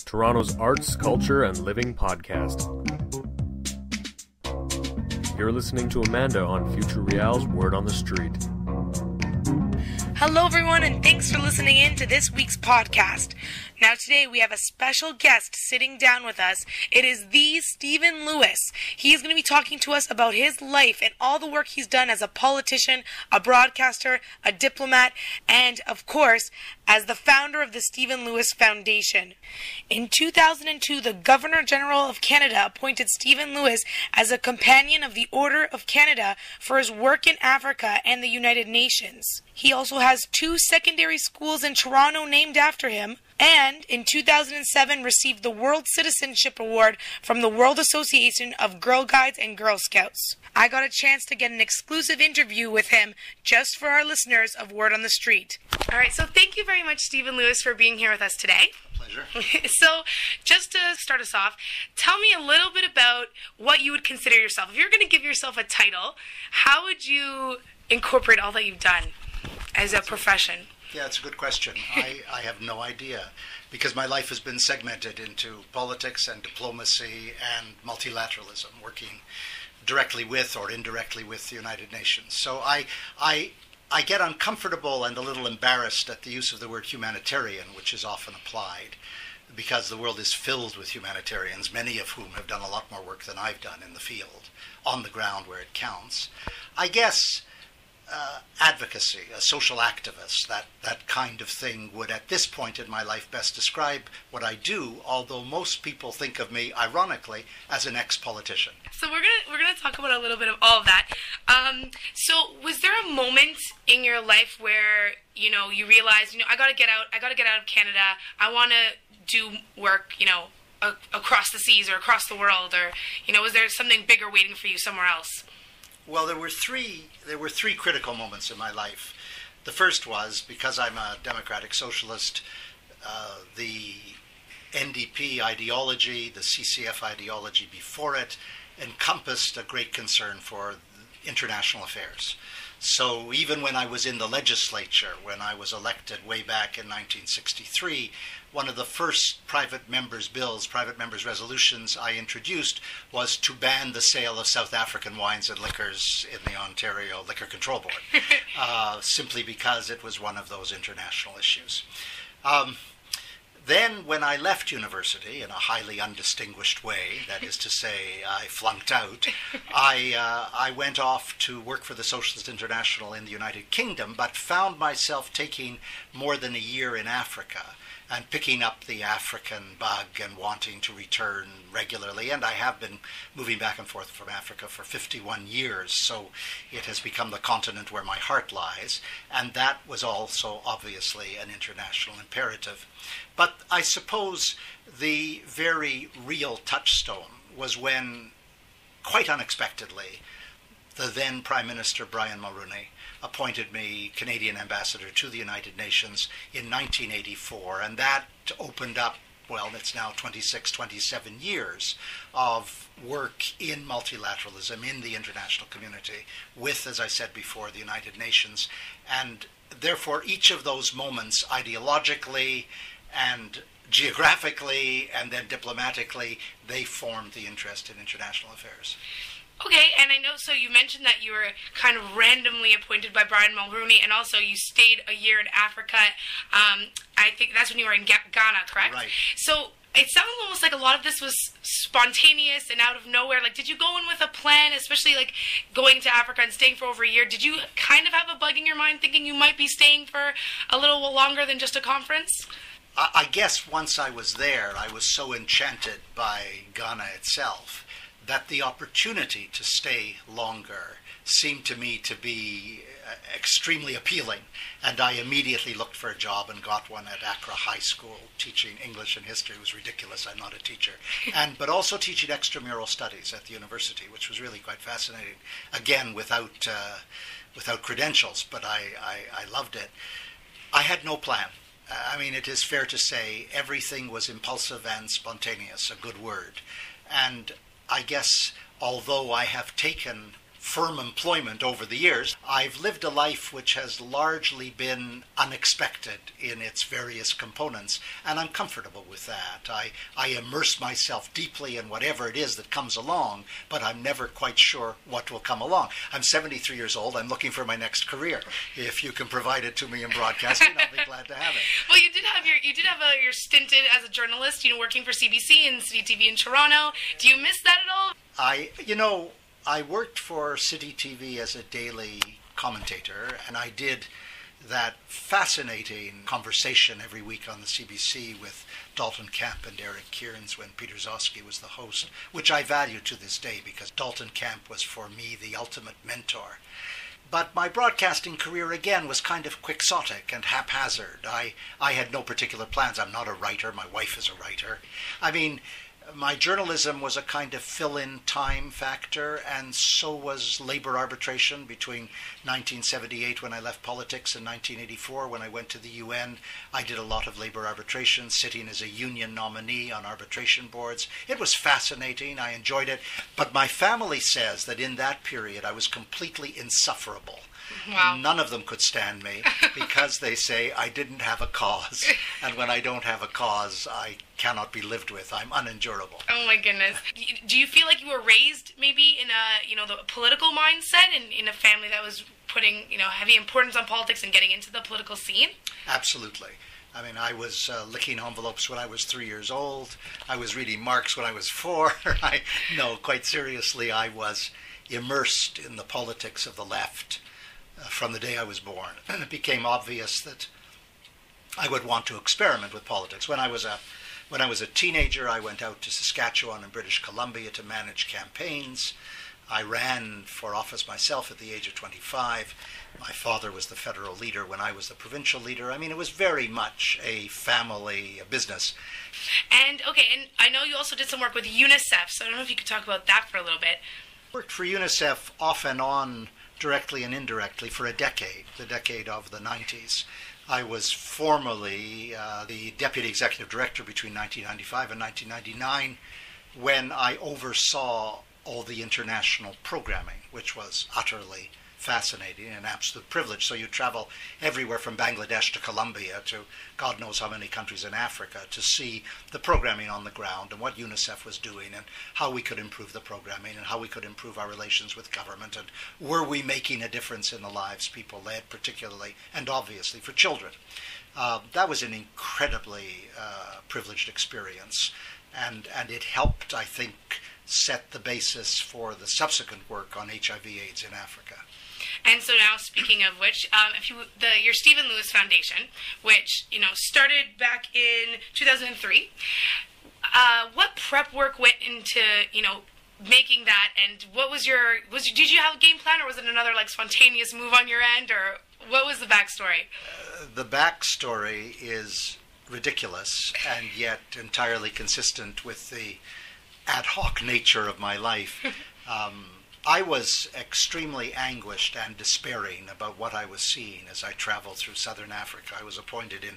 Toronto's arts, culture, and living podcast. You're listening to Amanda on Futureale's Word on the Street. Hello everyone, and thanks for listening in to this week's podcast. Now today we have a special guest sitting down with us. It is the Stephen Lewis. He is going to be talking to us about his life and all the work he's done as a politician, a broadcaster, a diplomat, and of course, as the founder of the Stephen Lewis Foundation. In 2002, the Governor General of Canada appointed Stephen Lewis as a Companion of the Order of Canada for his work in Africa and the United Nations. He also has 2 secondary schools in Toronto named after him, and in 2007 received the World Citizenship Award from the World Association of Girl Guides and Girl Scouts. I got a chance to get an exclusive interview with him just for our listeners of Word on the Street. All right, so thank you very much, Stephen Lewis, for being here with us today. Pleasure. So, just to start us off, tell me a little bit about what you would consider yourself. If you're going to give yourself a title, how would you incorporate all that you've done as a profession? Yeah, it's a good question. I have no idea, because my life has been segmented into politics and diplomacy and multilateralism, working directly with or indirectly with the United Nations. So I get uncomfortable and a little embarrassed at the use of the word humanitarian, which is often applied, because the world is filled with humanitarians, many of whom have done a lot more work than I've done in the field, on the ground where it counts. I guess advocacy, a social activist, that kind of thing would at this point in my life best describe what I do, although most people think of me, ironically, as an ex-politician. So we're gonna talk about a little bit of all of that. So was there a moment in your life where, you realized, I gotta get out of Canada, I wanna do work, across the seas or across the world, or, was there something bigger waiting for you somewhere else? Well, there were three critical moments in my life. The first was, because I'm a democratic socialist, the NDP ideology, the CCF ideology before it, encompassed a great concern for international affairs. So even when I was in the legislature, when I was elected way back in 1963, one of the first private members' resolutions I introduced was to ban the sale of South African wines and liquors in the Ontario Liquor Control Board, simply because it was one of those international issues. Then, when I left university in a highly undistinguished way, that is to say, I flunked out, I went off to work for the Socialist International in the United Kingdom, but found myself taking more than a year in Africa and picking up the African bug and wanting to return regularly. And I have been moving back and forth from Africa for 51 years, so it has become the continent where my heart lies. And that was also obviously an international imperative. But I suppose the very real touchstone was when, quite unexpectedly, the then Prime Minister Brian Mulroney appointed me Canadian ambassador to the United Nations in 1984, and that opened up, well, it's now 26, 27 years of work in multilateralism, in the international community, with, as I said before, the United Nations. And therefore, each of those moments, ideologically and geographically and then diplomatically, they formed the interest in international affairs. Okay, and I know, so you mentioned that you were kind of randomly appointed by Brian Mulroney, and also you stayed a year in Africa. I think that's when you were in Ghana, correct? Right. So it sounds almost like a lot of this was spontaneous and out of nowhere. Like, did you go in with a plan, especially like going to Africa and staying for over a year? Did you kind of have a bug in your mind thinking you might be staying for a little longer than just a conference? I guess once I was there, I was so enchanted by Ghana itself that the opportunity to stay longer seemed to me to be extremely appealing. And I immediately looked for a job and got one at Accra High School, teaching English and history. It was ridiculous, I'm not a teacher. But also teaching extramural studies at the university, which was really quite fascinating. Again, without credentials, but I loved it. I had no plan. I mean, it is fair to say everything was impulsive and spontaneous, a good word. And I guess, although I have taken firm employment over the years. I've lived a life which has largely been unexpected in its various components, and I'm comfortable with that. I immerse myself deeply in whatever it is that comes along, but I'm never quite sure what will come along. I'm 73 years old. I'm looking for my next career. If you can provide it to me in broadcasting, I'll be glad to have it. Well, you did have your stint as a journalist, working for CBC and City TV in Toronto. Do you miss that at all? I worked for City TV as a daily commentator, and I did that fascinating conversation every week on the CBC with Dalton Camp and Eric Kearns when Peter Zosky was the host, which I value to this day because Dalton Camp was for me the ultimate mentor. But my broadcasting career, again, was kind of quixotic and haphazard. I had no particular plans. I'm not a writer. My wife is a writer. My journalism was a kind of fill-in time factor, and so was labor arbitration between 1978 when I left politics and 1984 when I went to the UN. I did a lot of labor arbitration, sitting as a union nominee on arbitration boards. It was fascinating. I enjoyed it. But my family says that in that period I was completely insufferable. Wow. None of them could stand me because they say I didn't have a cause. And when I don't have a cause, I cannot be lived with. I'm unendurable. Oh my goodness. Do you feel like you were raised maybe in the political mindset and in a family that was putting, heavy importance on politics and getting into the political scene? Absolutely. I was licking envelopes when I was 3 years old. I was reading Marx when I was 4. No, quite seriously, I was immersed in the politics of the left from the day I was born. And it became obvious that I would want to experiment with politics. When I was a teenager, I went out to Saskatchewan and British Columbia to manage campaigns. I ran for office myself at the age of 25. My father was the federal leader when I was the provincial leader. It was very much a family business. And I know you also did some work with UNICEF, so I don't know if you could talk about that for a little bit. Worked for UNICEF off and on, directly and indirectly, for a decade, the decade of the 90s. I was formerly the Deputy Executive Director between 1995 and 1999 when I oversaw all the international programming, which was utterly fascinating and an absolute privilege. So you travel everywhere from Bangladesh to Colombia to God knows how many countries in Africa to see the programming on the ground and what UNICEF was doing and how we could improve the programming and how we could improve our relations with government and were we making a difference in the lives people led, particularly and obviously for children. That was an incredibly privileged experience, and it helped, I think, set the basis for the subsequent work on HIV/AIDS in Africa. And so now, speaking of which, your Stephen Lewis Foundation, which started back in 2003, what prep work went into making that, and did you have a game plan, or was it another spontaneous move on your end, or what was the backstory? The backstory is ridiculous and yet entirely consistent with the ad hoc nature of my life. I was extremely anguished and despairing about what I was seeing as I traveled through southern Africa. I was appointed in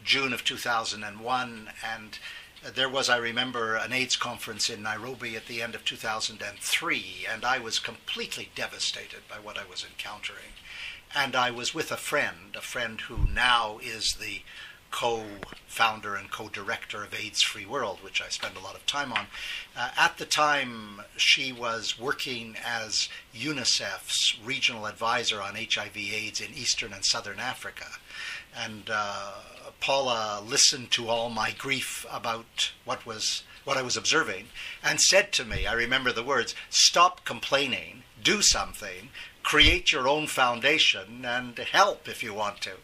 June of 2001, and there was, I remember, an AIDS conference in Nairobi at the end of 2003, and I was completely devastated by what I was encountering. And I was with a friend who now is the co-founder and co-director of AIDS Free World, which I spend a lot of time on. At the time, she was working as UNICEF's regional advisor on HIV/AIDS in Eastern and Southern Africa. And Paula listened to all my grief about what I was observing and said to me, I remember the words, "Stop complaining, do something, create your own foundation, and help if you want to."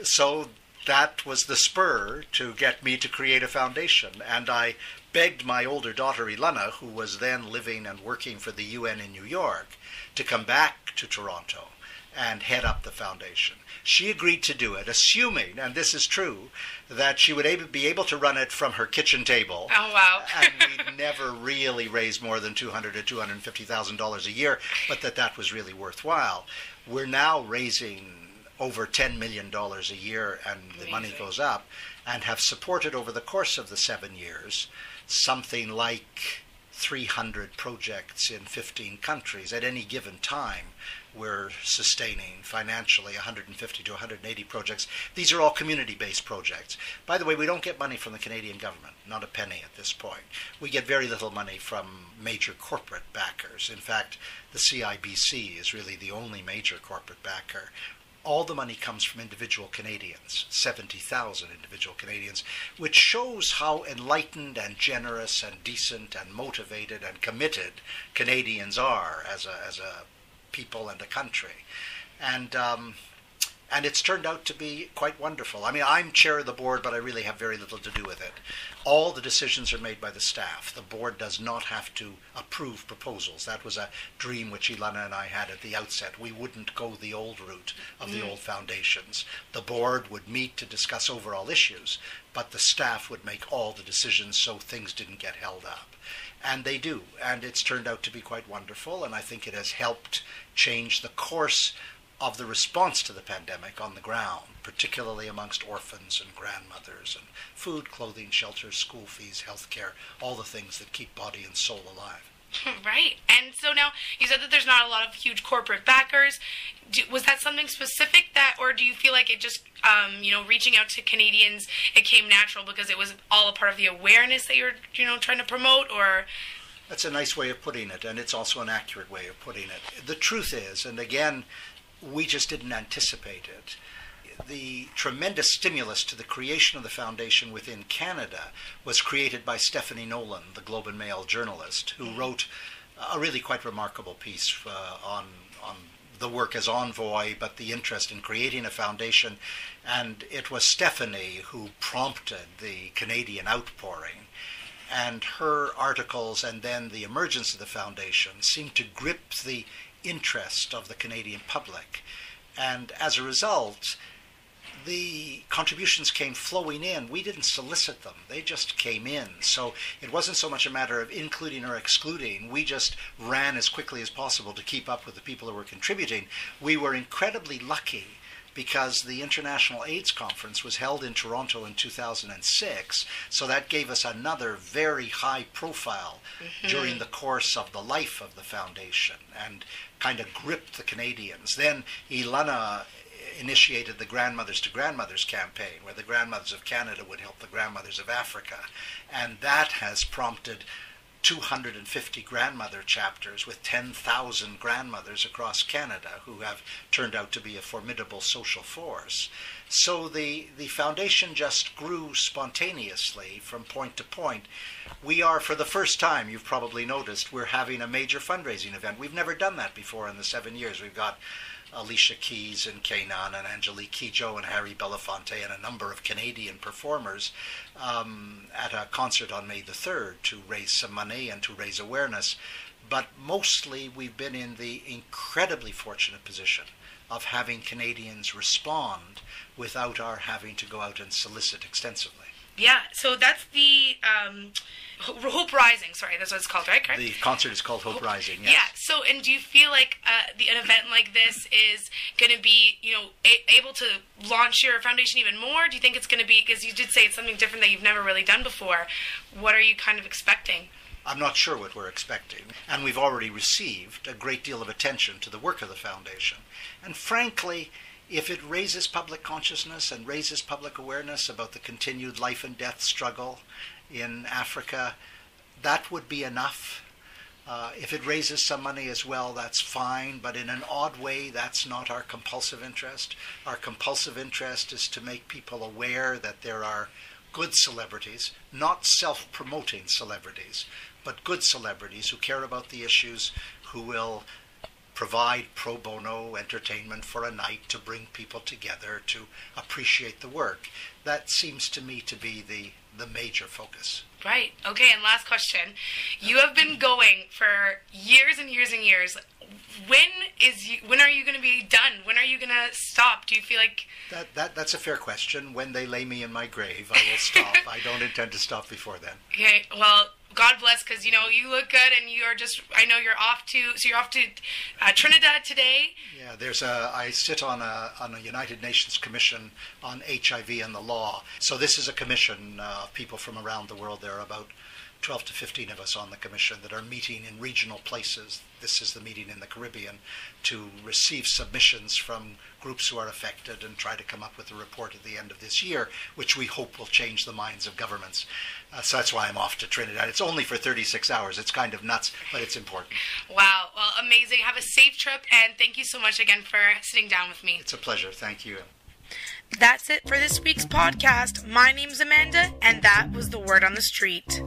So that was the spur to get me to create a foundation. And I begged my older daughter, Ilana, who was then living and working for the UN in New York, to come back to Toronto and head up the foundation. She agreed to do it, assuming, and this is true, that she would be able to run it from her kitchen table. Oh, wow. And we'd never really raise more than $200,000 to $250,000 a year, but that was really worthwhile. We're now raising over $10 million a year, and the money goes up, and have supported over the course of the 7 years something like 300 projects in 15 countries. At any given time, we're sustaining financially 150 to 180 projects. These are all community-based projects. By the way, we don't get money from the Canadian government, not a penny at this point. We get very little money from major corporate backers. In fact, the CIBC is really the only major corporate backer. All the money comes from individual Canadians, 70,000 individual Canadians, which shows how enlightened and generous and decent and motivated and committed Canadians are as a people and a country. And it's turned out to be quite wonderful. I mean, I'm chair of the board, but I really have very little to do with it. All the decisions are made by the staff. The board does not have to approve proposals. That was a dream which Ilana and I had at the outset. We wouldn't go the old route of the old foundations. The board would meet to discuss overall issues, but the staff would make all the decisions so things didn't get held up. And they do, and it's turned out to be quite wonderful, and I think it has helped change the course of the response to the pandemic on the ground, particularly amongst orphans and grandmothers, and food, clothing, shelter, school fees, health care, all the things that keep body and soul alive. Right. And so now, you said that there's not a lot of huge corporate backers. Was that something specific or do you feel like it just, reaching out to Canadians, it came natural because it was all a part of the awareness that you're, trying to promote, or... That's a nice way of putting it, and it's also an accurate way of putting it. The truth is, and again, we just didn't anticipate it, the tremendous stimulus to the creation of the foundation within Canada was created by Stephanie Nolan, the Globe and Mail journalist, who wrote a really quite remarkable piece on the work as envoy, but the interest in creating a foundation. And it was Stephanie who prompted the Canadian outpouring. And her articles and then the emergence of the foundation seemed to grip the interest of the Canadian public. And as a result, the contributions came flowing in. We didn't solicit them. They just came in. So it wasn't so much a matter of including or excluding. We just ran as quickly as possible to keep up with the people who were contributing. We were incredibly lucky because the International AIDS Conference was held in Toronto in 2006, so that gave us another very high profile during the course of the life of the foundation and kind of gripped the Canadians. Then Ilana initiated the Grandmothers to Grandmothers campaign, where the Grandmothers of Canada would help the Grandmothers of Africa, and that has prompted 250 grandmother chapters with 10,000 grandmothers across Canada who have turned out to be a formidable social force. So the foundation just grew spontaneously from point to point. We are, for the first time, you've probably noticed, we're having a major fundraising event. We've never done that before in the 7 years. We've got Alicia Keys and Kanan and Angelique Kidjo and Harry Belafonte and a number of Canadian performers at a concert on May the 3rd to raise some money and to raise awareness. But mostly we've been in the incredibly fortunate position of having Canadians respond without our having to go out and solicit extensively. Yeah, so that's the Hope Rising, sorry, that's what it's called, right? Correct? The concert is called Hope Rising, yes. Yeah, so, and do you feel like an event like this is going to be, able to launch your foundation even more? Do you think it's going to be, because you did say it's something different that you've never really done before, what are you kind of expecting? I'm not sure what we're expecting, and we've already received a great deal of attention to the work of the foundation. And frankly, if it raises public consciousness and raises public awareness about the continued life and death struggle in Africa, that would be enough. If it raises some money as well, that's fine, but in an odd way, that's not our compulsive interest. Our compulsive interest is to make people aware that there are good celebrities, not self-promoting celebrities, but good celebrities who care about the issues, who will provide pro bono entertainment for a night to bring people together to appreciate the work. That seems to me to be the major focus. Right. Okay, and last question. You have been going for years and years and years. When are you going to be done? When are you going to stop? Do you feel like... That's a fair question. When they lay me in my grave, I will stop. I don't intend to stop before then. Okay, well, God bless, because, you look good, and you're just, I know you're off to Trinidad today. Yeah, I sit on a United Nations Commission on HIV and the law. So this is a commission of people from around the world. There are about 12 to 15 of us on the commission that are meeting in regional places. This is the meeting in the Caribbean to receive submissions from groups who are affected and try to come up with a report at the end of this year, which we hope will change the minds of governments. So that's why I'm off to Trinidad. It's only for 36 hours. It's kind of nuts, but it's important. Wow. Well, amazing. Have a safe trip, and thank you so much again for sitting down with me. It's a pleasure. Thank you. That's it for this week's podcast. My name's Amanda, and that was The Word on the Street.